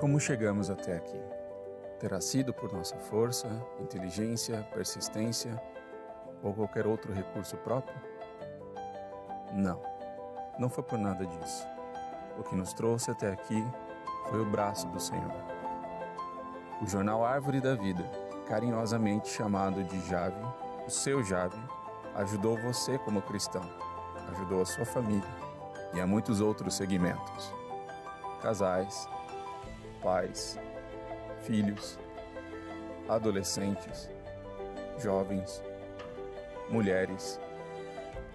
Como chegamos até aqui? Terá sido por nossa força, inteligência, persistência ou qualquer outro recurso próprio? Não foi por nada disso. O que nos trouxe até aqui foi o braço do Senhor. O jornal Árvore da Vida, carinhosamente chamado de Jave, o seu Jave, ajudou você como cristão, ajudou a sua família e a muitos outros segmentos. Casais, pais, filhos, adolescentes, jovens, mulheres,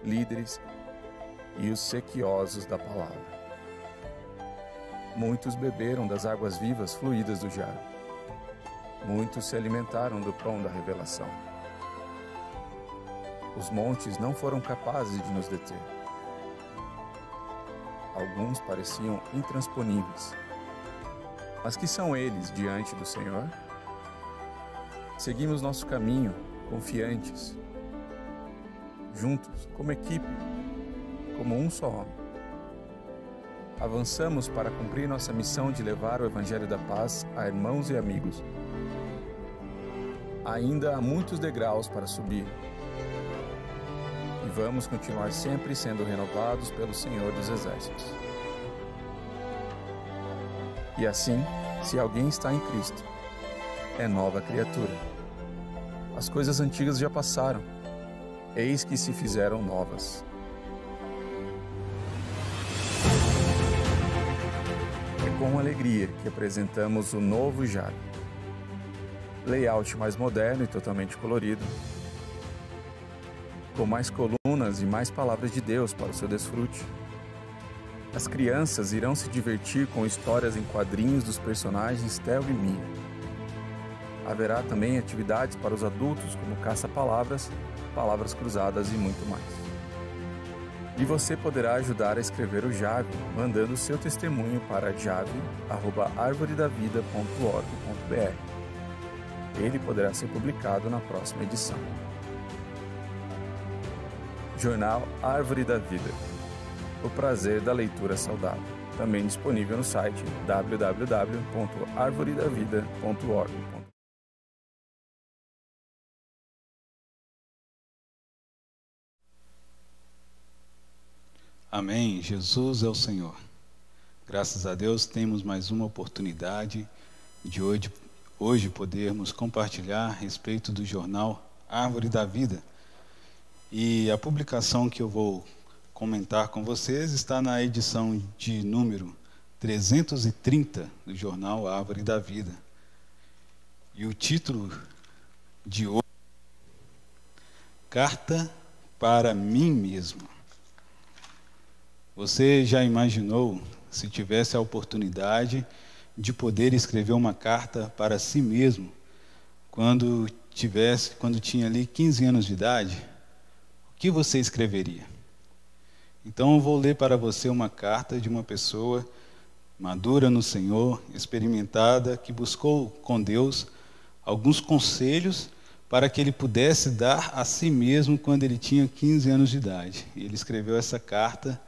líderes e os sequiosos da palavra. Muitos beberam das águas vivas fluídas do Jave. Muitos se alimentaram do pão da revelação. Os montes não foram capazes de nos deter. Alguns pareciam intransponíveis. Mas que são eles diante do Senhor? Seguimos nosso caminho, confiantes, juntos, como equipe, como um só homem. Avançamos para cumprir nossa missão de levar o Evangelho da Paz a irmãos e amigos. Ainda há muitos degraus para subir. E vamos continuar sempre sendo renovados pelo Senhor dos Exércitos. E assim, se alguém está em Cristo, é nova criatura. As coisas antigas já passaram, eis que se fizeram novas. É com alegria que apresentamos o novo Jave. Layout mais moderno e totalmente colorido, com mais colunas e mais palavras de Deus para o seu desfrute. As crianças irão se divertir com histórias em quadrinhos dos personagens Theo e Mia. Haverá também atividades para os adultos como caça-palavras, palavras cruzadas e muito mais. E você poderá ajudar a escrever o Jave mandando seu testemunho para jave@arvoredavida.org.br. Ele poderá ser publicado na próxima edição. Jornal Árvore da Vida. O prazer da leitura saudável. Também disponível no site www.arvoredavida.org. Amém. Jesus é o Senhor. Graças a Deus temos mais uma oportunidade de hoje podermos compartilhar a respeito do jornal Árvore da Vida. E a publicação que eu vou comentar com vocês está na edição de número 330 do jornal Árvore da Vida. E o título de hoje é Carta para mim mesmo. Você já imaginou se tivesse a oportunidade de poder escrever uma carta para si mesmo quando tinha ali 15 anos de idade? O que você escreveria? Então eu vou ler para você uma carta de uma pessoa madura no Senhor, experimentada, que buscou com Deus alguns conselhos para que ele pudesse dar a si mesmo quando ele tinha 15 anos de idade. E ele escreveu essa carta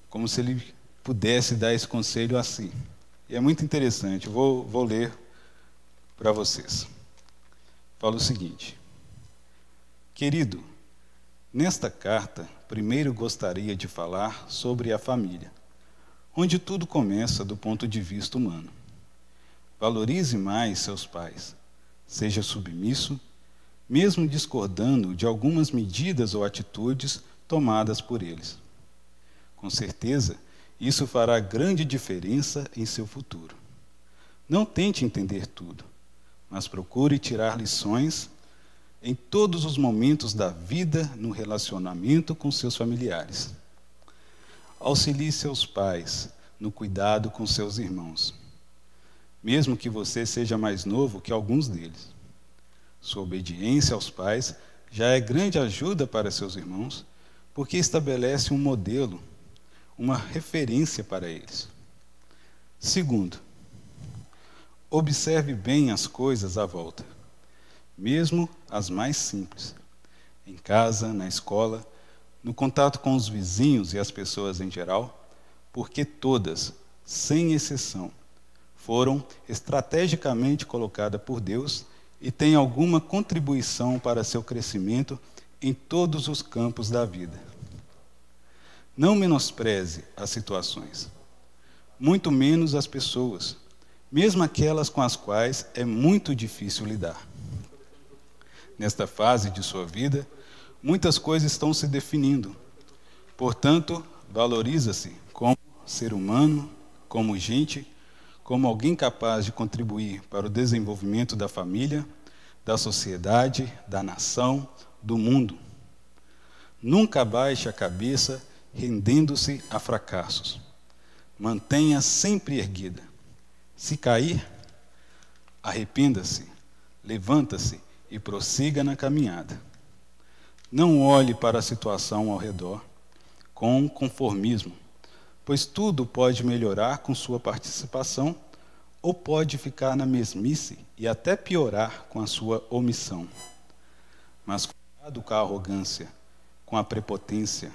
como se ele pudesse dar esse conselho a si. E é muito interessante, vou ler para vocês. Fala o seguinte: Querido, nesta carta, primeiro gostaria de falar sobre a família, onde tudo começa do ponto de vista humano. Valorize mais seus pais, seja submisso, mesmo discordando de algumas medidas ou atitudes tomadas por eles. Com certeza, isso fará grande diferença em seu futuro. Não tente entender tudo, mas procure tirar lições em todos os momentos da vida no relacionamento com seus familiares. Auxilie seus pais no cuidado com seus irmãos, mesmo que você seja mais novo que alguns deles. Sua obediência aos pais já é grande ajuda para seus irmãos, porque estabelece um modelo, uma referência para eles. Segundo, observe bem as coisas à volta, mesmo as mais simples, em casa, na escola, no contato com os vizinhos e as pessoas em geral, porque todas, sem exceção, foram estrategicamente colocadas por Deus e têm alguma contribuição para seu crescimento em todos os campos da vida. Não menospreze as situações, muito menos as pessoas, mesmo aquelas com as quais é muito difícil lidar. Nesta fase de sua vida, muitas coisas estão se definindo. Portanto, valoriza-se como ser humano, como gente, como alguém capaz de contribuir para o desenvolvimento da família, da sociedade, da nação, do mundo. Nunca baixe a cabeça rendendo-se a fracassos. Mantenha sempre erguida. Se cair, arrependa-se, levanta-se e prossiga na caminhada. Não olhe para a situação ao redor com conformismo, pois tudo pode melhorar com sua participação ou pode ficar na mesmice e até piorar com a sua omissão. Mas cuidado com a arrogância, com a prepotência.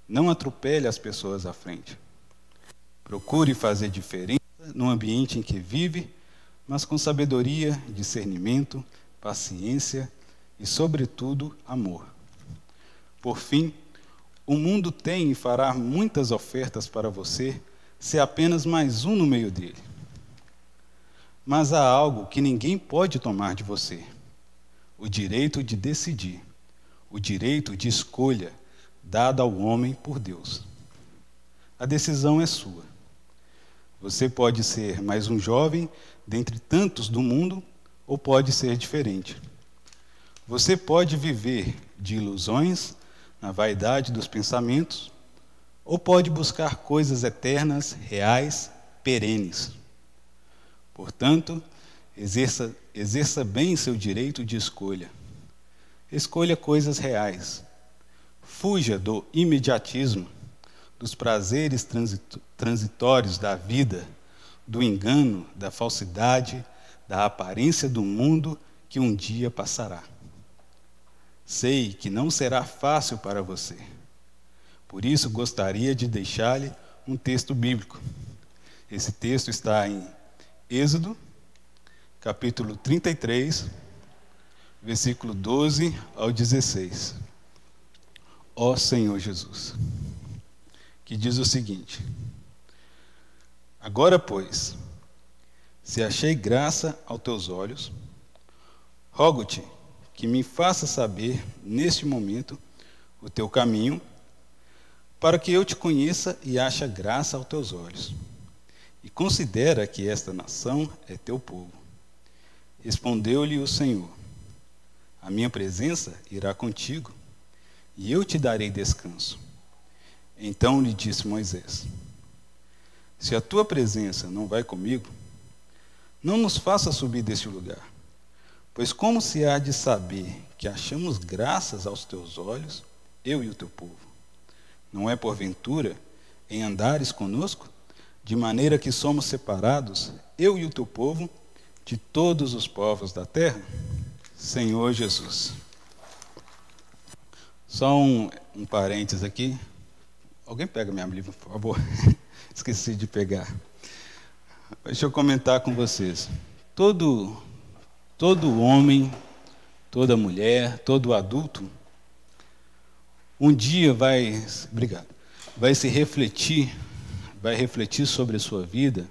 Não atropele as pessoas à frente. Procure fazer diferença no ambiente em que vive, mas com sabedoria, discernimento, paciência e, sobretudo, amor. Por fim, o mundo tem e fará muitas ofertas para você, ser apenas mais um no meio dele. Mas há algo que ninguém pode tomar de você: o direito de decidir, o direito de escolha dado ao homem por Deus. A decisão é sua. Você pode ser mais um jovem dentre tantos do mundo, ou pode ser diferente. Você pode viver de ilusões, na vaidade dos pensamentos, ou pode buscar coisas eternas, reais, perenes. Portanto, exerça bem seu direito de escolha. Escolha coisas reais. Fuja do imediatismo, dos prazeres transitórios da vida, do engano, da falsidade, da aparência do mundo que um dia passará. Sei que não será fácil para você. Por isso, gostaria de deixar-lhe um texto bíblico. Esse texto está em Êxodo, capítulo 33, versículo 12 ao 16. Ó Senhor Jesus, que diz o seguinte: agora, pois, se achei graça aos teus olhos, rogo-te que me faça saber, neste momento, o teu caminho, para que eu te conheça e ache graça aos teus olhos. E considera que esta nação é teu povo. Respondeu-lhe o Senhor: a minha presença irá contigo, e eu te darei descanso. Então lhe disse Moisés: se a tua presença não vai comigo, não nos faça subir deste lugar. Pois como se há de saber que achamos graças aos teus olhos, eu e o teu povo? Não é porventura em andares conosco, de maneira que somos separados, eu e o teu povo, de todos os povos da terra? Senhor Jesus. Só um parênteses aqui. Alguém pega minha Bíblia, por favor? Esqueci de pegar. Deixa eu comentar com vocês. Todo homem, toda mulher, todo adulto, um dia vai refletir sobre a sua vida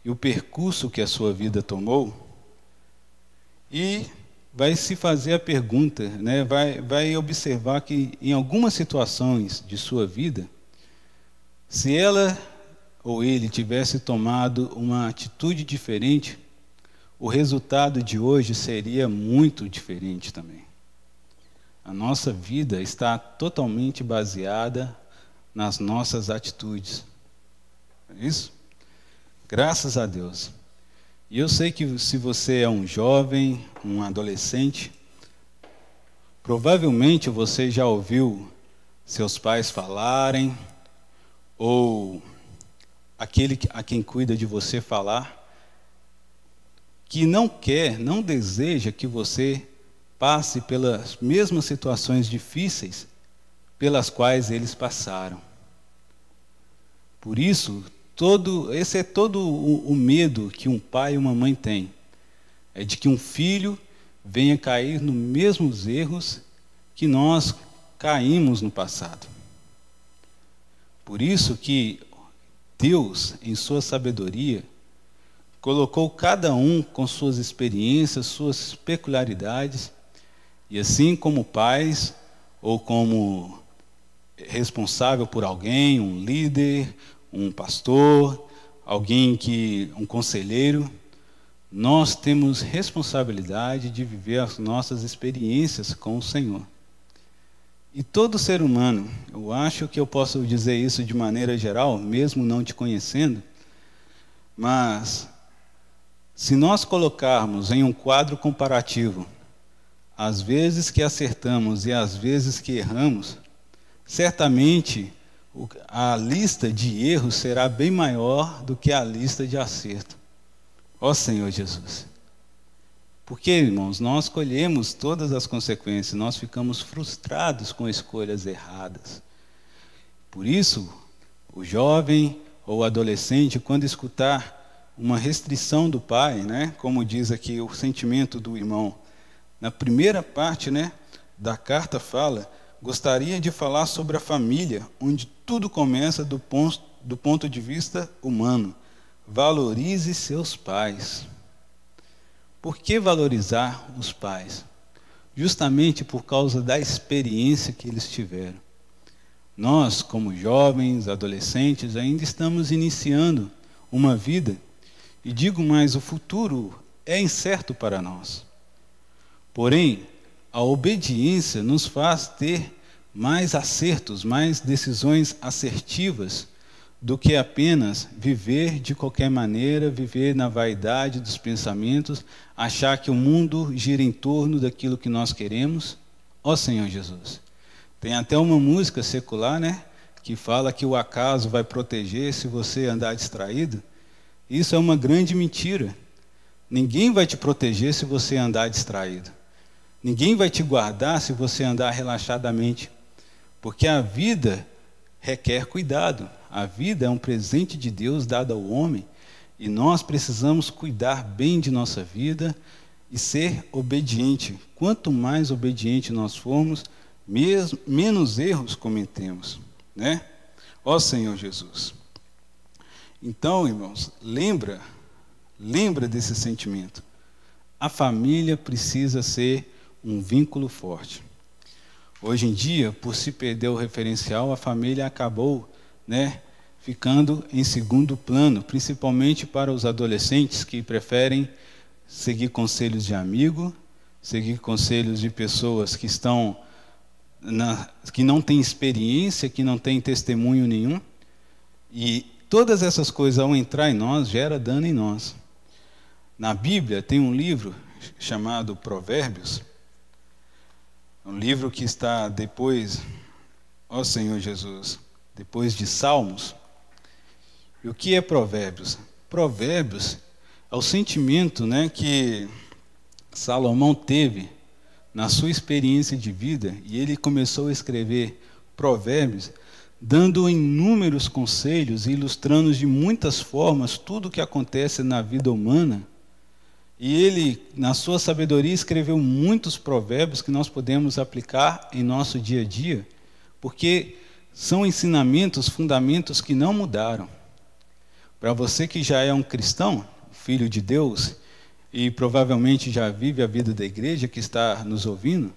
e o percurso que a sua vida tomou, e vai se fazer a pergunta, né? vai observar que em algumas situações de sua vida, se ela ou ele tivesse tomado uma atitude diferente, o resultado de hoje seria muito diferente também. A nossa vida está totalmente baseada nas nossas atitudes. É isso? Graças a Deus. E eu sei que se você é um jovem, um adolescente, provavelmente você já ouviu seus pais falarem, ou aquele a quem cuida de você falar, que não deseja que você passe pelas mesmas situações difíceis pelas quais eles passaram. Por isso, Esse é todo o medo que um pai e uma mãe têm. É de que um filho venha cair nos mesmos erros que nós caímos no passado. Por isso que Deus, em sua sabedoria, colocou cada um com suas experiências, suas peculiaridades, e assim como pais, ou como responsável por alguém, um líder, um pastor, um conselheiro, nós temos responsabilidade de viver as nossas experiências com o Senhor. E todo ser humano, eu acho que eu posso dizer isso de maneira geral, mesmo não te conhecendo, mas se nós colocarmos em um quadro comparativo as vezes que acertamos e as vezes que erramos, certamente a lista de erros será bem maior do que a lista de acerto. Ó Senhor Jesus. Porque, irmãos, nós colhemos todas as consequências, nós ficamos frustrados com escolhas erradas. Por isso, o jovem ou o adolescente, quando escutar uma restrição do pai, né, como diz aqui o sentimento do irmão, na primeira parte, né, da carta fala, gostaria de falar sobre a família, onde tudo começa do ponto de vista humano. Valorize seus pais. Por que valorizar os pais? Justamente por causa da experiência que eles tiveram. Nós, como jovens, adolescentes, ainda estamos iniciando uma vida, e digo mais, o futuro é incerto para nós. Porém, a obediência nos faz ter mais acertos, mais decisões assertivas, do que apenas viver de qualquer maneira, viver na vaidade dos pensamentos, achar que o mundo gira em torno daquilo que nós queremos. Ó Senhor Jesus. Tem até uma música secular, né, que fala que o acaso vai proteger se você andar distraído. Isso é uma grande mentira. Ninguém vai te proteger se você andar distraído. Ninguém vai te guardar se você andar relaxadamente. Porque a vida requer cuidado. A vida é um presente de Deus dado ao homem, e nós precisamos cuidar bem de nossa vida e ser obediente. Quanto mais obediente nós formos, menos erros cometemos, né? Ó Senhor Jesus. Então, irmãos, lembra desse sentimento. A família precisa ser um vínculo forte. Hoje em dia, por se perder o referencial, a família acabou, né, ficando em segundo plano, principalmente para os adolescentes que preferem seguir conselhos de amigo, seguir conselhos de pessoas que que não têm experiência, que não têm testemunho nenhum. E todas essas coisas, ao entrar em nós, gera dano em nós. Na Bíblia tem um livro chamado Provérbios, um livro que está depois, ó Senhor Jesus, depois de Salmos. E o que é Provérbios? Provérbios é o sentimento, né, que Salomão teve na sua experiência de vida, e ele começou a escrever Provérbios, dando inúmeros conselhos e ilustrando de muitas formas tudo o que acontece na vida humana. E ele, na sua sabedoria, escreveu muitos provérbios que nós podemos aplicar em nosso dia a dia, porque são ensinamentos, fundamentos que não mudaram. Para você que já é um cristão, filho de Deus, e provavelmente já vive a vida da igreja, que está nos ouvindo,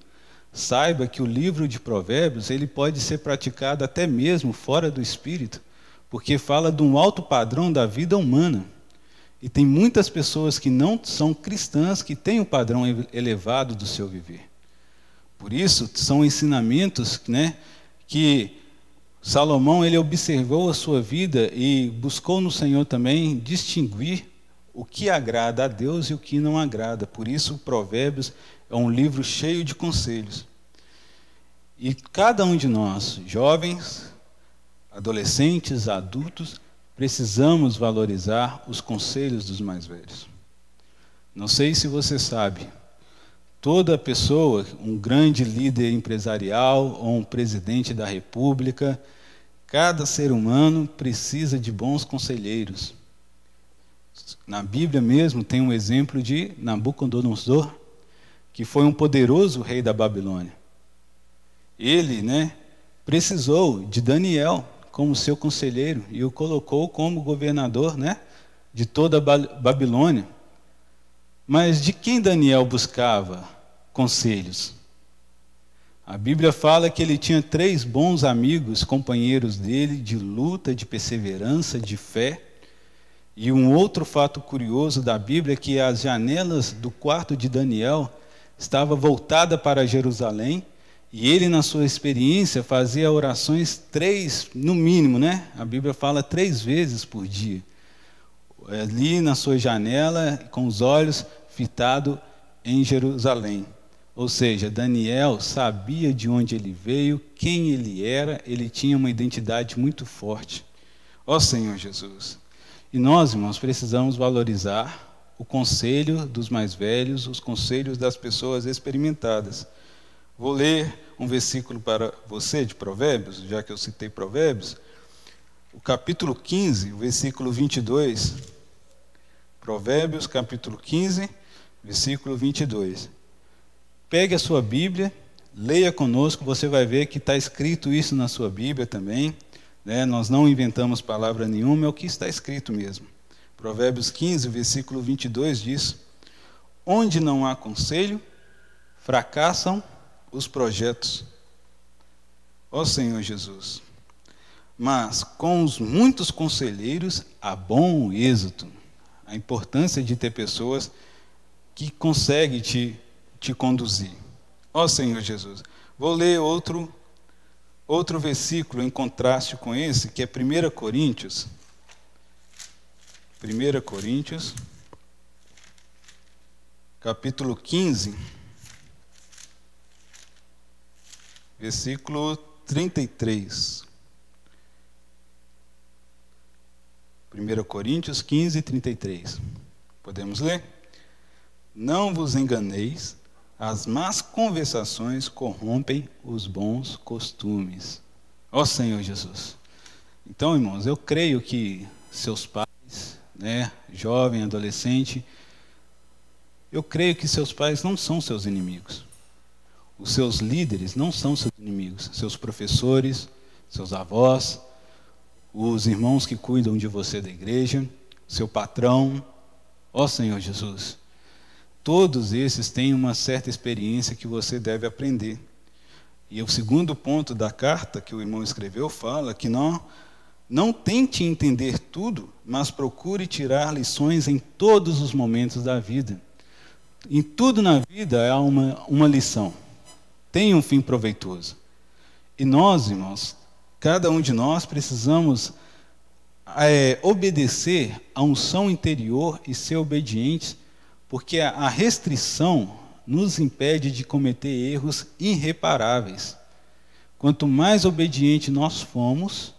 saiba que o livro de Provérbios ele pode ser praticado até mesmo fora do Espírito, porque fala de um alto padrão da vida humana. E tem muitas pessoas que não são cristãs que têm um padrão elevado do seu viver. Por isso, são ensinamentos, né, que Salomão ele observou a sua vida e buscou no Senhor também distinguir o que agrada a Deus e o que não agrada. Por isso, Provérbios é um livro cheio de conselhos. E cada um de nós, jovens, adolescentes, adultos, precisamos valorizar os conselhos dos mais velhos. Não sei se você sabe, toda pessoa, um grande líder empresarial ou um presidente da república, Cada ser humano precisa de bons conselheiros. Na Bíblia mesmo tem um exemplo de Nabucodonosor, que foi um poderoso rei da Babilônia. Ele, precisou de Daniel como seu conselheiro e o colocou como governador, de toda a Babilônia. Mas de quem Daniel buscava conselhos? A Bíblia fala que ele tinha 3 bons amigos, companheiros dele, de luta, de perseverança, de fé. E um outro fato curioso da Bíblia é que as janelas do quarto de Daniel estavam voltadas para Jerusalém, e ele, na sua experiência, fazia orações 3, no mínimo, A Bíblia fala 3 vezes por dia. Ali na sua janela, com os olhos fitados em Jerusalém. Ou seja, Daniel sabia de onde ele veio, quem ele era, ele tinha uma identidade muito forte. Ó Senhor Jesus! E nós, irmãos, precisamos valorizar o conselho dos mais velhos, os conselhos das pessoas experimentadas. Vou ler um versículo para você de Provérbios, já que eu citei Provérbios. O capítulo 15, o versículo 22. Provérbios, capítulo 15, versículo 22. Pegue a sua Bíblia, leia conosco, você vai ver que está escrito isso na sua Bíblia também. Nós não inventamos palavra nenhuma, é o que está escrito mesmo. Provérbios 15, versículo 22 diz: onde não há conselho, fracassam os projetos. Ó Senhor Jesus! Mas com os muitos conselheiros há bom êxito. A importância de ter pessoas que conseguem te conduzir. Ó Senhor Jesus! Vou ler outro versículo em contraste com esse, que é 1 Coríntios. 1 Coríntios, capítulo 15, versículo 33. 1 Coríntios 15, 33. Podemos ler? Não vos enganeis, as más conversações corrompem os bons costumes. Ó Senhor Jesus! Então, irmãos, eu creio que seus pais, jovem, adolescente, eu creio que seus pais não são seus inimigos. Os seus líderes não são seus inimigos. Seus professores, seus avós, os irmãos que cuidam de você da igreja, seu patrão. Ó Senhor Jesus! Todos esses têm uma certa experiência que você deve aprender. E o segundo ponto da carta que o irmão escreveu fala que não tente entender tudo, mas procure tirar lições em todos os momentos da vida. Em tudo na vida há uma lição. Tem um fim proveitoso. E nós, irmãos, cada um de nós precisamos obedecer à unção interior e ser obedientes, porque a restrição nos impede de cometer erros irreparáveis. Quanto mais obediente nós formos,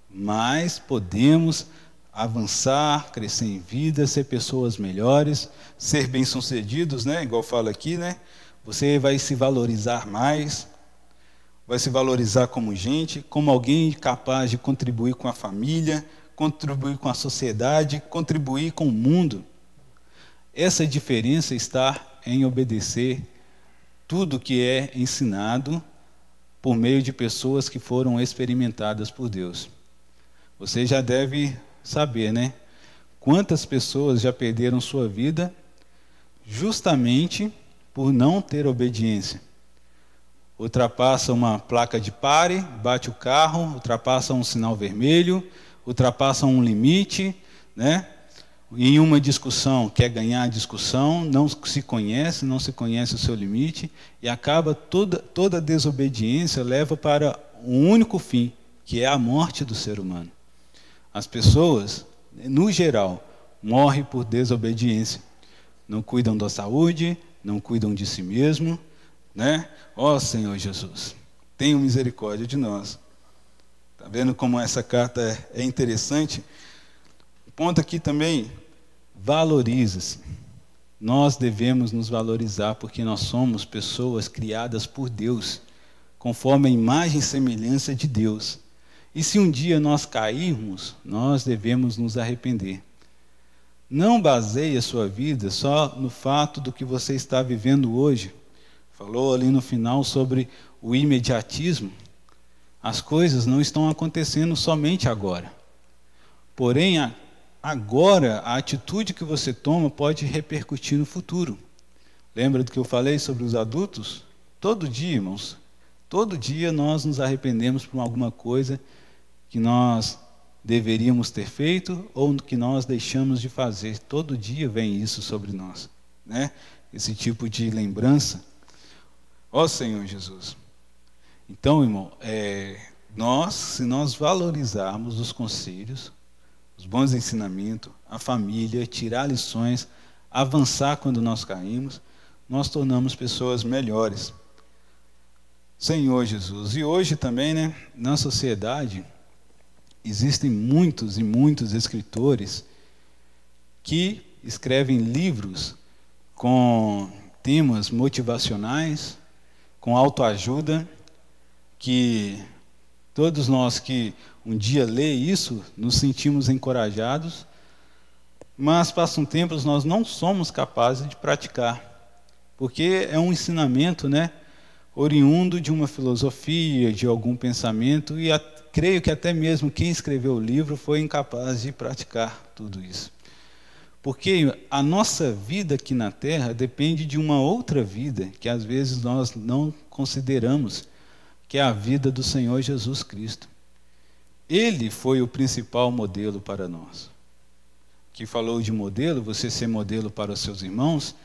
mais podemos avançar, crescer em vida, ser pessoas melhores, ser bem-sucedidos, igual fala aqui, Você vai se valorizar mais, vai se valorizar como gente, como alguém capaz de contribuir com a família, contribuir com a sociedade, contribuir com o mundo. Essa diferença está em obedecer tudo que é ensinado por meio de pessoas que foram experimentadas por Deus. Você já deve saber, quantas pessoas já perderam sua vida justamente por não ter obediência. Ultrapassa uma placa de pare, bate o carro, ultrapassa um sinal vermelho, ultrapassa um limite, Em uma discussão, quer ganhar a discussão, não se conhece o seu limite, e acaba toda desobediência leva para um único fim, que é a morte do ser humano. As pessoas, no geral, morrem por desobediência. Não cuidam da saúde, não cuidam de si mesmo, Ó Senhor Jesus, tenha misericórdia de nós. Está vendo como essa carta é interessante? O ponto aqui também, valorize-se. Nós devemos nos valorizar porque nós somos pessoas criadas por Deus, conforme a imagem e semelhança de Deus. E se um dia nós cairmos, nós devemos nos arrepender. Não baseie a sua vida só no fato do que você está vivendo hoje. Falou ali no final sobre o imediatismo. As coisas não estão acontecendo somente agora. Porém, agora, a atitude que você toma pode repercutir no futuro. Lembra do que eu falei sobre os adultos? Todo dia, irmãos, todo dia nós nos arrependemos por alguma coisa que nós deveríamos ter feito ou que nós deixamos de fazer. Todo dia vem isso sobre nós, né? Esse tipo de lembrança. Ó Senhor Jesus. Então, irmão, se nós valorizarmos os conselhos, os bons ensinamentos, a família, tirar lições, avançar quando nós caímos, nós tornamos pessoas melhores. Senhor Jesus. E hoje também, né, na sociedade, existem muitos e muitos escritores que escrevem livros com temas motivacionais, com autoajuda, que todos nós que um dia lê isso, nos sentimos encorajados, mas passa um tempo nós não somos capazes de praticar, porque é um ensinamento, né, oriundo de uma filosofia, de algum pensamento, e creio que até mesmo quem escreveu o livro foi incapaz de praticar tudo isso. Porque a nossa vida aqui na Terra depende de uma outra vida, que às vezes nós não consideramos, que é a vida do Senhor Jesus Cristo. Ele foi o principal modelo para nós. Que falou de modelo, você ser modelo para os seus irmãos,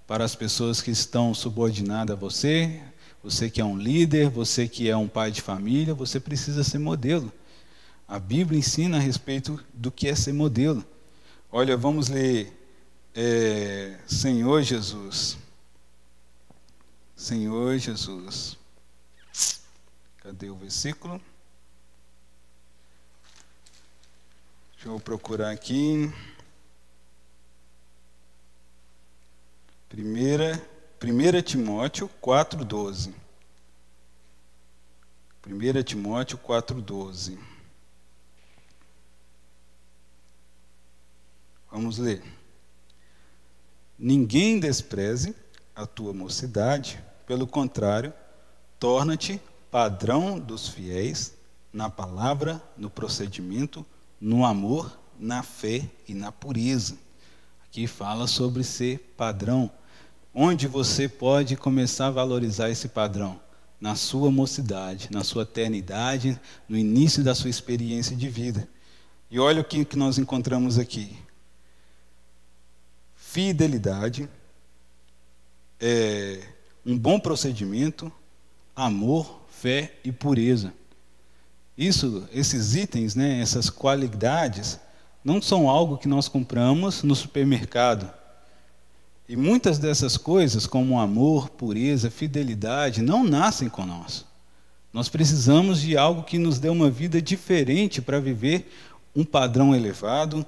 para as pessoas que estão subordinadas a você, você que é um líder, você que é um pai de família, você precisa ser modelo. A Bíblia ensina a respeito do que é ser modelo. Olha, vamos ler Senhor Jesus. Senhor Jesus. Cadê o versículo? Deixa eu procurar aqui. 1 Timóteo 4,12. 1 Timóteo 4,12. Vamos ler. Ninguém despreze a tua mocidade, pelo contrário, torna-te padrão dos fiéis na palavra, no procedimento, no amor, na fé e na pureza. Aqui fala sobre ser padrão. Onde você pode começar a valorizar esse padrão? Na sua mocidade, na sua eternidade, no início da sua experiência de vida. E olha o que nós encontramos aqui. Fidelidade, um bom procedimento, amor, fé e pureza. Esses itens, né, essas qualidades, não são algo que nós compramos no supermercado. E muitas dessas coisas, como amor, pureza, fidelidade, não nascem com nós. Nós precisamos de algo que nos dê uma vida diferente para viver um padrão elevado,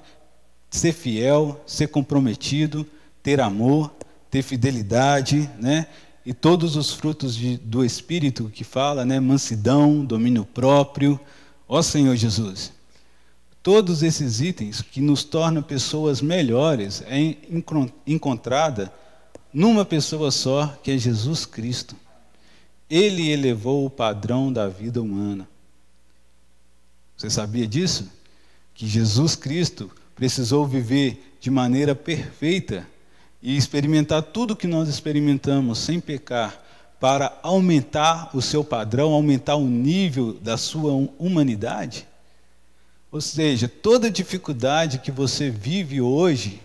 ser fiel, ser comprometido, ter amor, ter fidelidade, né? E todos os frutos do Espírito que fala, né? Mansidão, domínio próprio. Ó Senhor Jesus, todos esses itens que nos tornam pessoas melhores é encontrada numa pessoa só, que é Jesus Cristo. Ele elevou o padrão da vida humana. Você sabia disso? Que Jesus Cristo precisou viver de maneira perfeita e experimentar tudo que nós experimentamos sem pecar, para aumentar o seu padrão, aumentar o nível da sua humanidade? Ou seja, toda dificuldade que você vive hoje,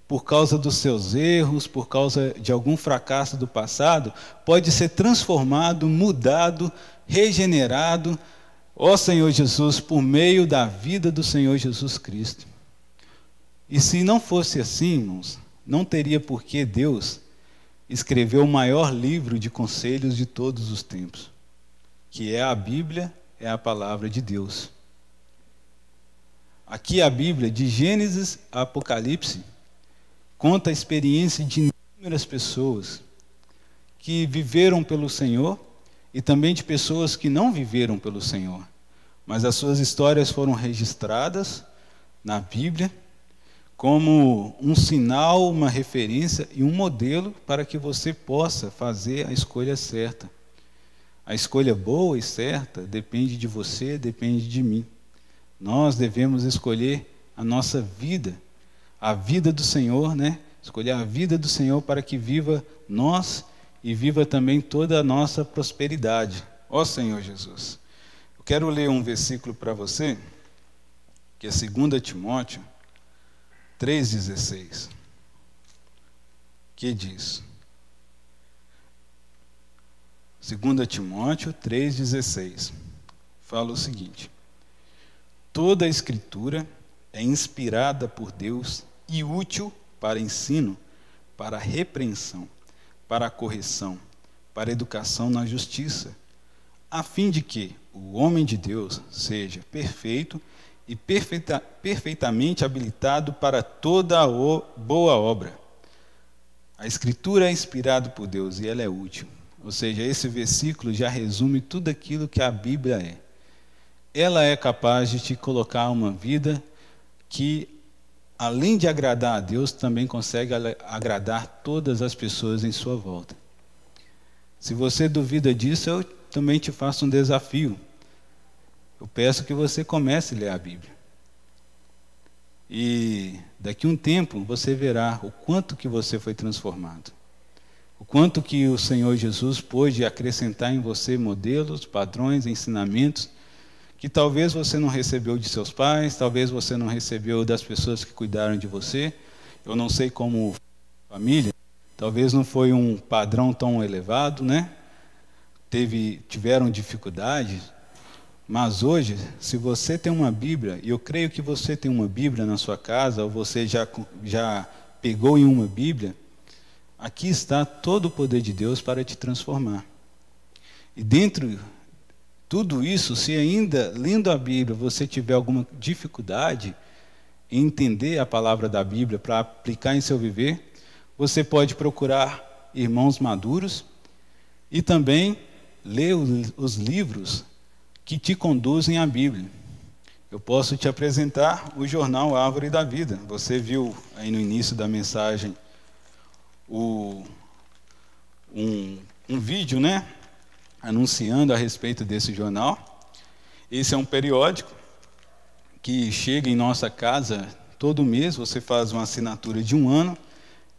por causa dos seus erros, por causa de algum fracasso do passado, pode ser transformado, mudado, regenerado, ó Senhor Jesus, por meio da vida do Senhor Jesus Cristo. E se não fosse assim, irmãos, não teria por que Deus escrever o maior livro de conselhos de todos os tempos, que é a Bíblia, é a palavra de Deus. Aqui a Bíblia, de Gênesis a Apocalipse, conta a experiência de inúmeras pessoas que viveram pelo Senhor e também de pessoas que não viveram pelo Senhor. mas as suas histórias foram registradas na Bíblia como um sinal, uma referência e um modelo para que você possa fazer a escolha certa. A escolha boa e certa depende de você, depende de mim. Nós devemos escolher a nossa vida, a vida do Senhor, né? Escolher a vida do Senhor para que viva nós e viva também toda a nossa prosperidade. Ó Senhor Jesus, eu quero ler um versículo para você, que é 2 Timóteo 3,16, que diz, 2 Timóteo 3,16, fala o seguinte: toda a Escritura é inspirada por Deus e útil para ensino, para repreensão, para a correção, para a educação na justiça, a fim de que o homem de Deus seja perfeito e perfeitamente habilitado para toda a boa obra. A Escritura é inspirada por Deus e ela é útil. Ou seja, esse versículo já resume tudo aquilo que a Bíblia é. Ela é capaz de te colocar uma vida que, além de agradar a Deus, também consegue agradar todas as pessoas em sua volta. Se você duvida disso, eu também te faço um desafio. Eu peço que você comece a ler a Bíblia. E daqui a um tempo você verá o quanto que você foi transformado. O quanto que o Senhor Jesus pôde acrescentar em você modelos, padrões, ensinamentos, que talvez você não recebeu de seus pais, talvez você não recebeu das pessoas que cuidaram de você. Eu não sei como família, talvez não foi um padrão tão elevado, né? Tiveram dificuldades, mas hoje, se você tem uma Bíblia, e eu creio que você tem uma Bíblia na sua casa, ou você já pegou em uma Bíblia, aqui está todo o poder de Deus para te transformar. E dentro de tudo isso, se ainda lendo a Bíblia você tiver alguma dificuldade em entender a palavra da Bíblia para aplicar em seu viver, você pode procurar irmãos maduros e também ler os livros que te conduzem à Bíblia. Eu posso te apresentar o jornal Árvore da Vida. Você viu aí no início da mensagem um vídeo, né, anunciando a respeito desse jornal. Esse é um periódico que chega em nossa casa todo mês. Você faz uma assinatura de 1 ano,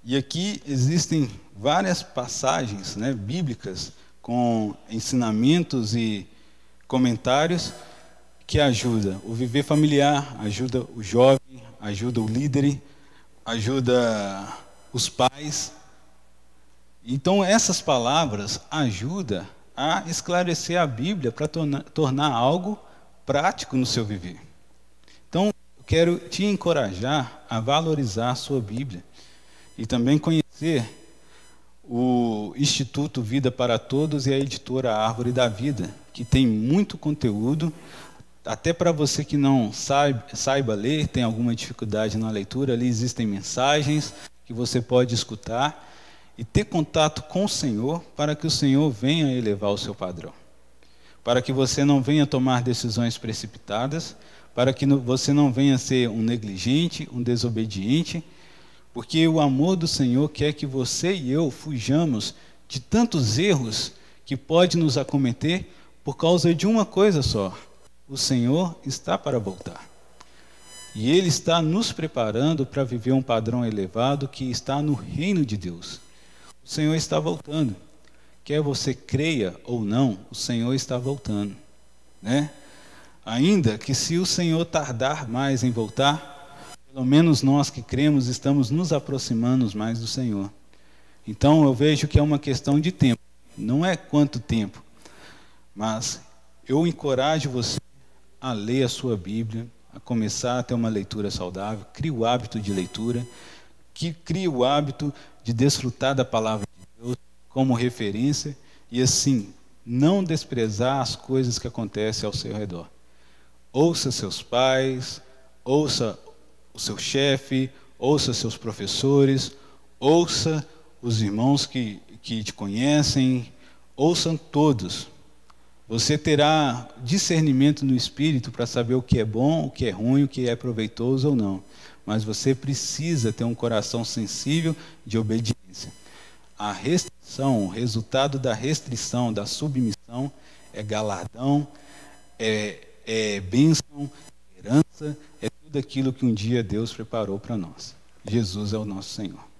e aqui existem várias passagens, né, bíblicas com ensinamentos e comentários que ajuda o viver familiar, ajuda o jovem, ajuda o líder, ajuda os pais. Então essas palavras ajudam a esclarecer a Bíblia para tornar algo prático no seu viver. Então eu quero te encorajar a valorizar a sua Bíblia e também conhecer o Instituto Vida para Todos e a editora Árvore da Vida, que tem muito conteúdo, até para você que não saiba ler, tem alguma dificuldade na leitura, ali existem mensagens que você pode escutar e ter contato com o Senhor, para que o Senhor venha elevar o seu padrão, para que você não venha tomar decisões precipitadas, para que você não venha ser um negligente, um desobediente, porque o amor do Senhor quer que você e eu fujamos de tantos erros que pode nos acometer por causa de uma coisa só: o Senhor está para voltar. E Ele está nos preparando para viver um padrão elevado que está no reino de Deus. O Senhor está voltando. Quer você creia ou não, o Senhor está voltando, né? Ainda que se o Senhor tardar mais em voltar, pelo menos nós que cremos estamos nos aproximando mais do Senhor. Então eu vejo que é uma questão de tempo. Não é quanto tempo, mas eu encorajo você a ler a sua Bíblia, a começar a ter uma leitura saudável. Crie o hábito de leitura, crie o hábito de desfrutar da palavra de Deus como referência e assim não desprezar as coisas que acontecem ao seu redor. Ouça seus pais, ouça o seu chefe, ouça seus professores, ouça os irmãos que te conhecem, ouçam todos. Você terá discernimento no espírito para saber o que é bom, o que é ruim, o que é proveitoso ou não. Mas você precisa ter um coração sensível de obediência. A restrição, o resultado da restrição, da submissão, é galardão, é bênção, herança, é tudo aquilo que um dia Deus preparou para nós. Jesus é o nosso Senhor.